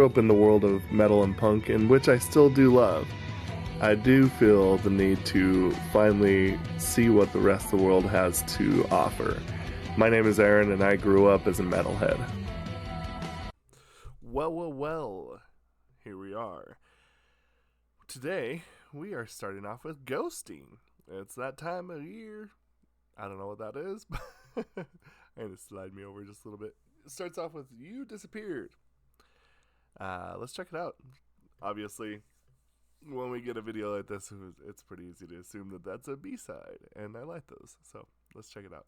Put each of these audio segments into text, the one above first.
Grew up in the world of metal and punk, in which I still do love. I do feel the need to finally see what the rest of the world has to offer. My name is Aaron, and I grew up as a metalhead. Well, here we are. Today, we are starting off with ghosting. It's that time of year. I don't know what that is, but I'm going to slide me over just a little bit. It starts off with, you disappeared. Let's check it out. Obviously, when we get a video like this, it's pretty easy to assume that that's a B-side, and I like those, so let's check it out.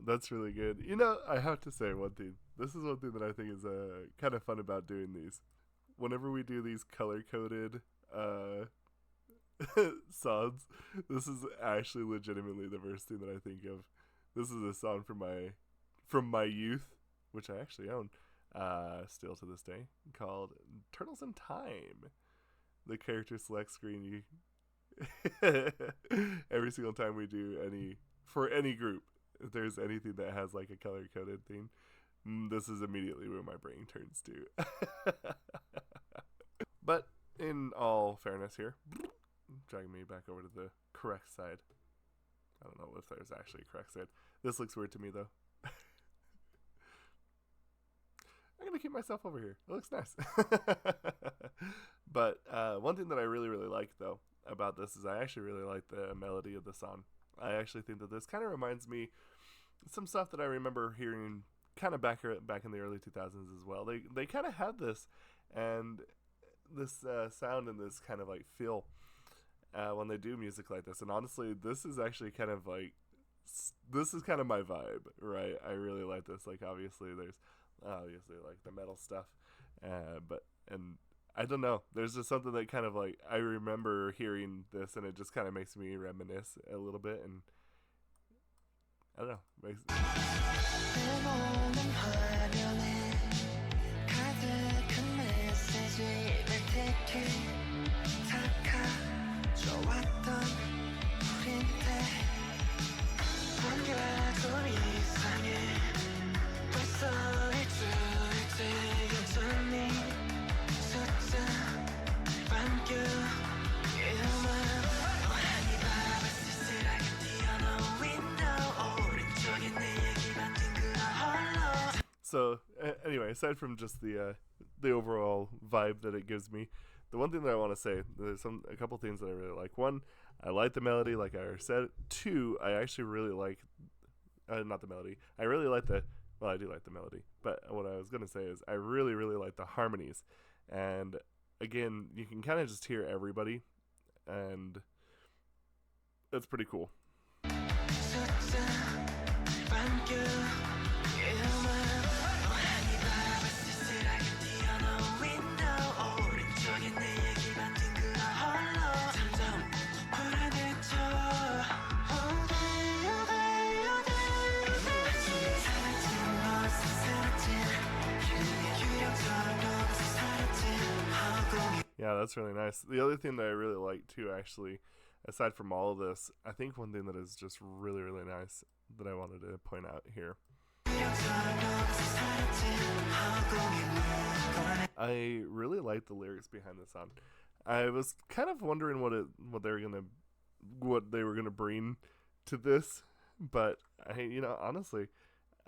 That's really good. You know, I have to say one thing. This is one thing that I think is kind of fun about doing these. Whenever we do these color-coded songs, this is actually legitimately the first thing that I think of. This is a song from my youth, which I actually own still to this day, called Turtles in Time. The character select screen, every single time we do for any group, if there's anything that has like a color coded thing, this is immediately where my brain turns to. But in all fairness here, dragging me back over to the correct side. I don't know if there's actually a correct side. This looks weird to me, though. I'm going to keep myself over here. It looks nice. But one thing that I really, really like, though, about this is I actually really like the melody of the song. I actually think that this kind of reminds me some stuff that I remember hearing kind of back in the early 2000s as well. They kind of had this and this sound and this kind of like feel when they do music like this. And honestly, this is actually kind of like, this is kind of my vibe, right? I really like this. Like, obviously there's like the metal stuff, but I don't know, there's just something that kind of like, I remember hearing this and it just kind of makes me reminisce a little bit, and I don't know, makes So anyway, aside from just the overall vibe that it gives me, the one thing that I want to say, there's a couple things that I really like. One, I like the melody, like I already said. Two, I actually really like, not the melody. I really like I do like the melody, but what I was gonna say is I really, really like the harmonies. And again, you can kind of just hear everybody, and it's pretty cool. Yeah, that's really nice. The other thing that I really like too, actually, aside from all of this, I think one thing that is just really, really nice that I wanted to point out here. I really like the lyrics behind this song. I was kind of wondering what they were gonna bring to this, but honestly,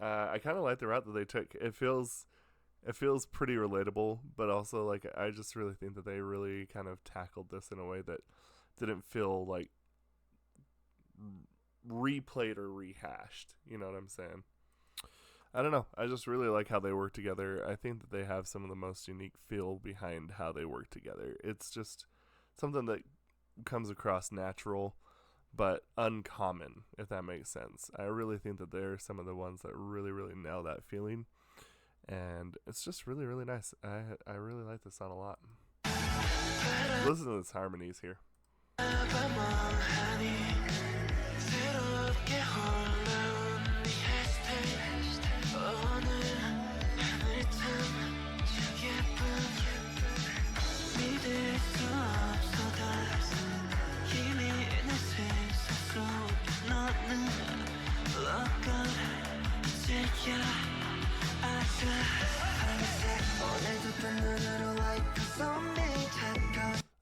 I kind of like the route that they took. It feels pretty relatable, but also like I just really think that they really kind of tackled this in a way that didn't feel like replayed or rehashed. You know what I'm saying? I don't know. I just really like how they work together. I think that they have some of the most unique feel behind how they work together. It's just something that comes across natural, but uncommon, if that makes sense. I really think that they're some of the ones that really, really nail that feeling. And it's just really, really nice. I really like this song a lot. Listen to these harmonies here.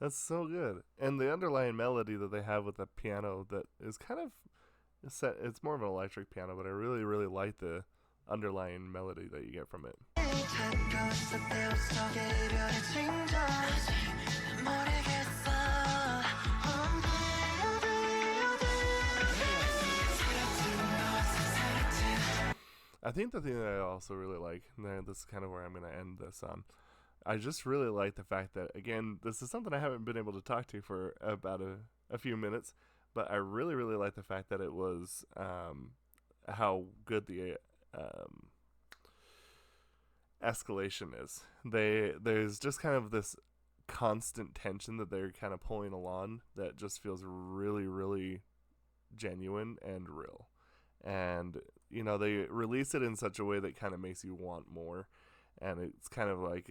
That's so good. And the underlying melody that they have with the piano that is kind of set, it's more of an electric piano, but I really, really like the underlying melody that you get from it. I think the thing that I also really like, and this is kind of where I'm going to end this on, I just really like the fact that, again, this is something I haven't been able to talk to for about a few minutes, but I really, really like the fact that it was how good the escalation is. There's just kind of this constant tension that they're kind of pulling along that just feels really, really genuine and real. And, they release it in such a way that kind of makes you want more. And it's kind of like,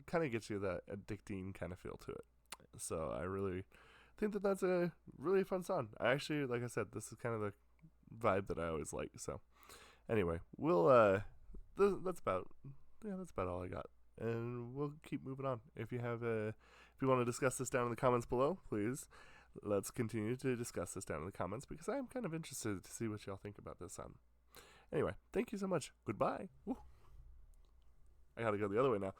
kind of gets you that addicting kind of feel to it. So I really think that that's a really fun song. I actually, like I said, this is kind of the vibe that I always like. So anyway, that's about all I got. And we'll keep moving on. If you want to discuss this down in the comments below, please let's continue to discuss this down in the comments because I am kind of interested to see what y'all think about this. Anyway, thank you so much. Goodbye. Woo. I gotta go the other way now.